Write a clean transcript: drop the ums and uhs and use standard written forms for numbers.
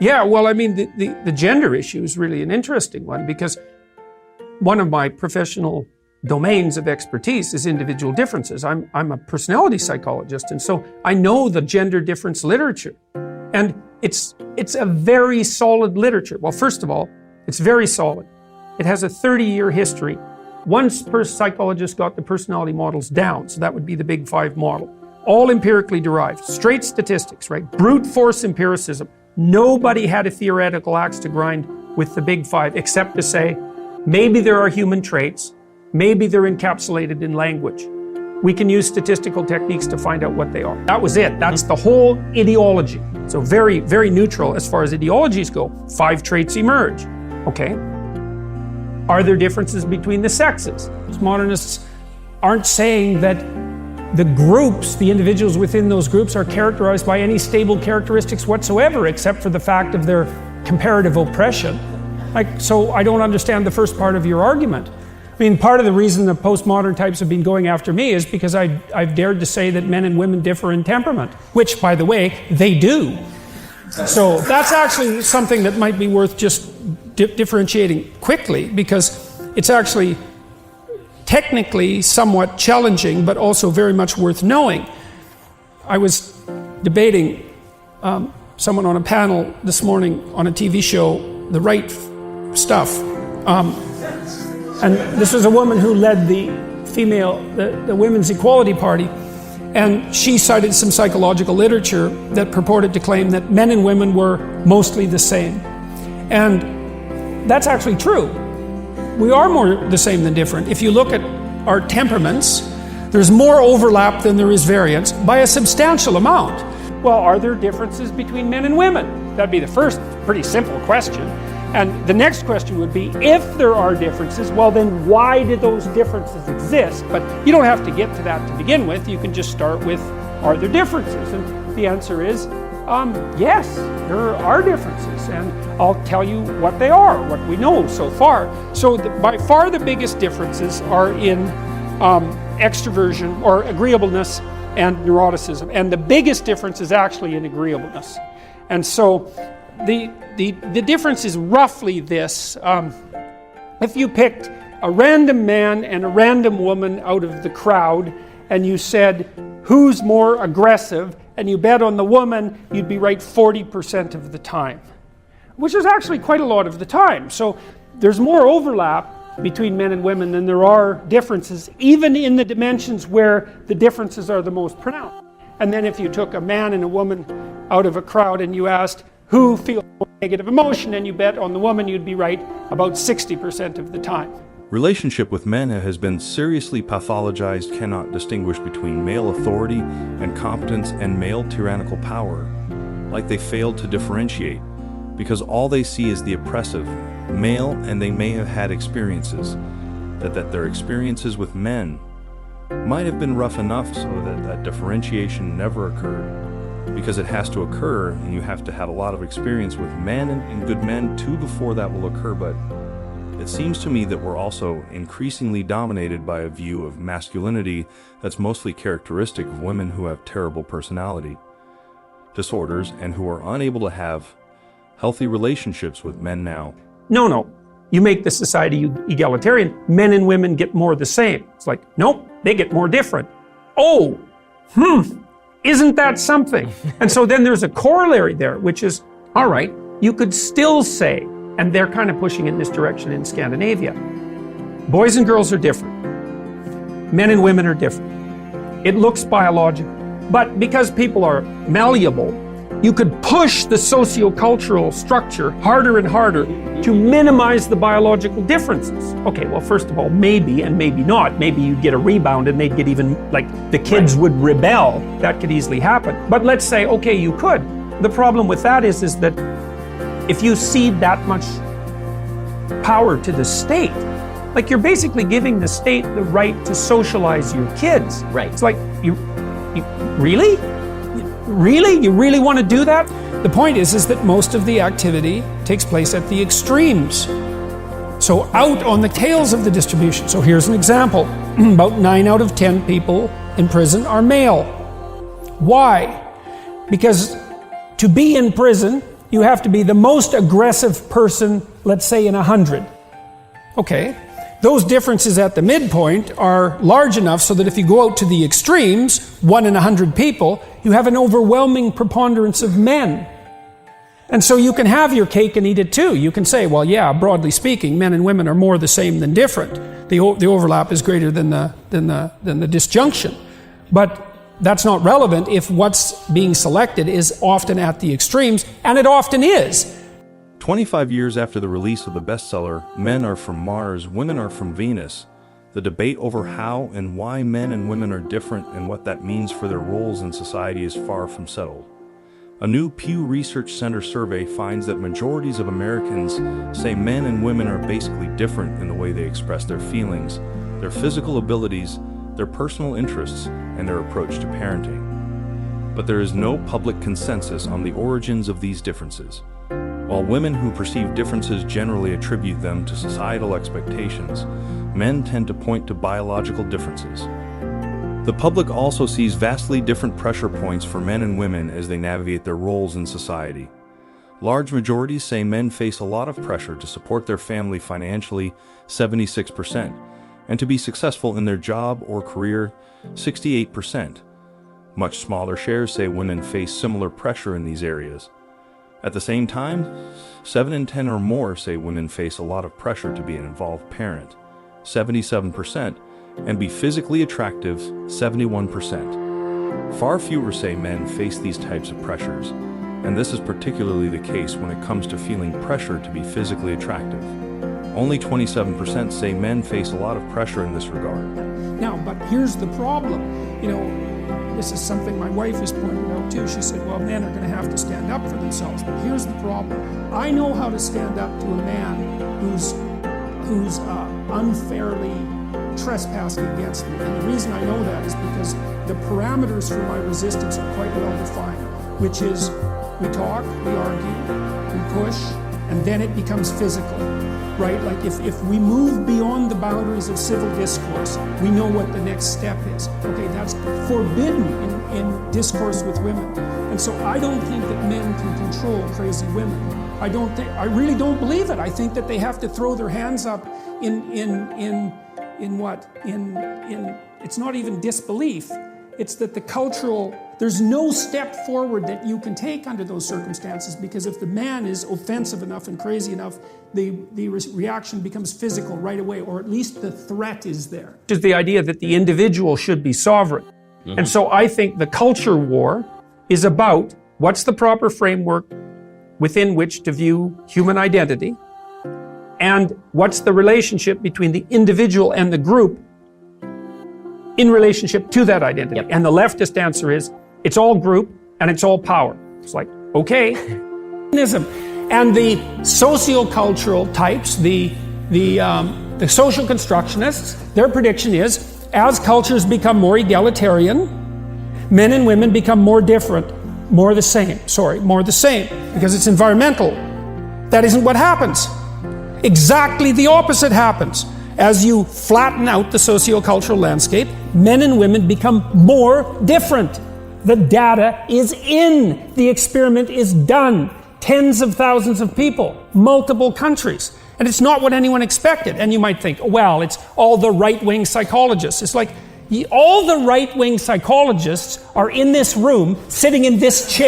Yeah, well, I mean, the gender issue is really an interesting one, because one of my professional domains of expertise is individual differences. I'm a personality psychologist, and so I know the gender difference literature. And it's a very solid literature. Well, first of all, it's very solid. It has a 30-year history. One psychologist got the personality models down, so that would be the Big Five model. All empirically derived, straight statistics, right? Brute force empiricism. Nobody had a theoretical axe to grind with the Big Five, except to say, maybe there are human traits, maybe they're encapsulated in language. We can use statistical techniques to find out what they are. That was it. That's the whole ideology. So very, very neutral as far as ideologies go. 5 traits emerge. Okay. Are there differences between the sexes? Modernists aren't saying that the groups, the individuals within those groups, are characterized by any stable characteristics whatsoever, except for the fact of their comparative oppression. So I don't understand the first part of your argument. I mean, part of the reason the postmodern types have been going after me is because I've dared to say that men and women differ in temperament, which, by the way, they do. So that's actually something that might be worth just differentiating quickly, because it's actually technically somewhat challenging, but also very much worth knowing. I was debating someone on a panel this morning on a TV show, The Right Stuff. And this was a woman who led the Women's Equality Party, and she cited some psychological literature that purported to claim that men and women were mostly the same. And that's actually true. We are more the same than different. If you look at our temperaments, there's more overlap than there is variance by a substantial amount. Well, are there differences between men and women? That'd be the first pretty simple question. And the next question would be, if there are differences, well then why do those differences exist? But you don't have to get to that to begin with. You can just start with, are there differences? And the answer is, yes, there are differences. And I'll tell you what they are, what we know so far. So by far the biggest differences are in extroversion or agreeableness and neuroticism. And the biggest difference is actually in agreeableness. And so the difference is roughly this. If you picked a random man and a random woman out of the crowd, and you said, who's more aggressive, and you bet on the woman, you'd be right 40% of the time, which is actually quite a lot of the time. So there's more overlap between men and women than there are differences, even in the dimensions where the differences are the most pronounced. And then if you took a man and a woman out of a crowd and you asked, who feels negative emotion, and you bet on the woman, you'd be right about 60% of the time. Relationship with men has been seriously pathologized, cannot distinguish between male authority and competence and male tyrannical power, like they failed to differentiate, because all they see is the oppressive male, and they may have had experiences, that their experiences with men might have been rough enough so that differentiation never occurred. Because it has to occur, and you have to have a lot of experience with men and good men too before that will occur. But it seems to me that we're also increasingly dominated by a view of masculinity that's mostly characteristic of women who have terrible personality disorders and who are unable to have healthy relationships with men now. No. You make the society egalitarian. Men and women get more the same. It's like, nope, they get more different. Oh, isn't that something? And so then there's a corollary there, which is, all right, you could still say, and they're kind of pushing in this direction in Scandinavia, boys and girls are different. Men and women are different. It looks biological. But because people are malleable, you could push the socio-cultural structure harder and harder to minimize the biological differences. Okay, well, first of all, maybe and maybe not. Maybe you'd get a rebound and they'd get even, like, the kids would rebel. That could easily happen. But let's say, okay, you could. The problem with that is that if you cede that much power to the state, like, you're basically giving the state the right to socialize your kids. Right. It's like, you really? Really? You really want to do that? The point is that most of the activity takes place at the extremes. So out on the tails of the distribution. So here's an example. About 9 out of 10 people in prison are male. Why? Because to be in prison you have to be the most aggressive person, let's say in 100. Okay, those differences at the midpoint are large enough so that if you go out to the extremes, 1 in 100 people, you have an overwhelming preponderance of men. And so you can have your cake and eat it too. You can say, well, yeah, broadly speaking, men and women are more the same than different. The overlap is greater than the disjunction. But that's not relevant if what's being selected is often at the extremes, and it often is. 25 years after the release of the bestseller, Men Are From Mars, Women Are From Venus, the debate over how and why men and women are different and what that means for their roles in society is far from settled. A new Pew Research Center survey finds that majorities of Americans say men and women are basically different in the way they express their feelings, their physical abilities, their personal interests, and their approach to parenting. But there is no public consensus on the origins of these differences. While women who perceive differences generally attribute them to societal expectations, men tend to point to biological differences. The public also sees vastly different pressure points for men and women as they navigate their roles in society. Large majorities say men face a lot of pressure to support their family financially, 76%, and to be successful in their job or career, 68%. Much smaller shares say women face similar pressure in these areas. At the same time, 7 in 10 or more say women face a lot of pressure to be an involved parent, 77%, and be physically attractive, 71%. Far fewer say men face these types of pressures, and this is particularly the case when it comes to feeling pressure to be physically attractive. Only 27% say men face a lot of pressure in this regard. Now, but here's the problem. This is something my wife has pointed out too. She said, well, men are going to have to stand up for themselves. But here's the problem. I know how to stand up to a man who's unfairly trespassing against me. And the reason I know that is because the parameters for my resistance are quite well defined, which is we talk, we argue, we push, and then it becomes physical, right? Like if we move beyond the boundaries of civil discourse, we know what the next step is. Okay, that's forbidden in discourse with women. And so I don't think that men can control crazy women. I really don't believe it. I think that they have to throw their hands up in it's not even disbelief. It's that there's no step forward that you can take under those circumstances, because if the man is offensive enough and crazy enough, the reaction becomes physical right away, or at least the threat is there. Is the idea that the individual should be sovereign. Mm-hmm. And so I think the culture war is about what's the proper framework within which to view human identity, and what's the relationship between the individual and the group in relationship to that identity. Yep. And the leftist answer is, it's all group and it's all power. It's like, okay. And the sociocultural types, the social constructionists, their prediction is, as cultures become more egalitarian, men and women become more different, more the same, because it's environmental. That isn't what happens. Exactly the opposite happens. As you flatten out the sociocultural landscape, men and women become more different. The data is in. The experiment is done. Tens of thousands of people, multiple countries. And it's not what anyone expected. And you might think, well, it's all the right-wing psychologists. It's like, all the right-wing psychologists are in this room, sitting in this chair.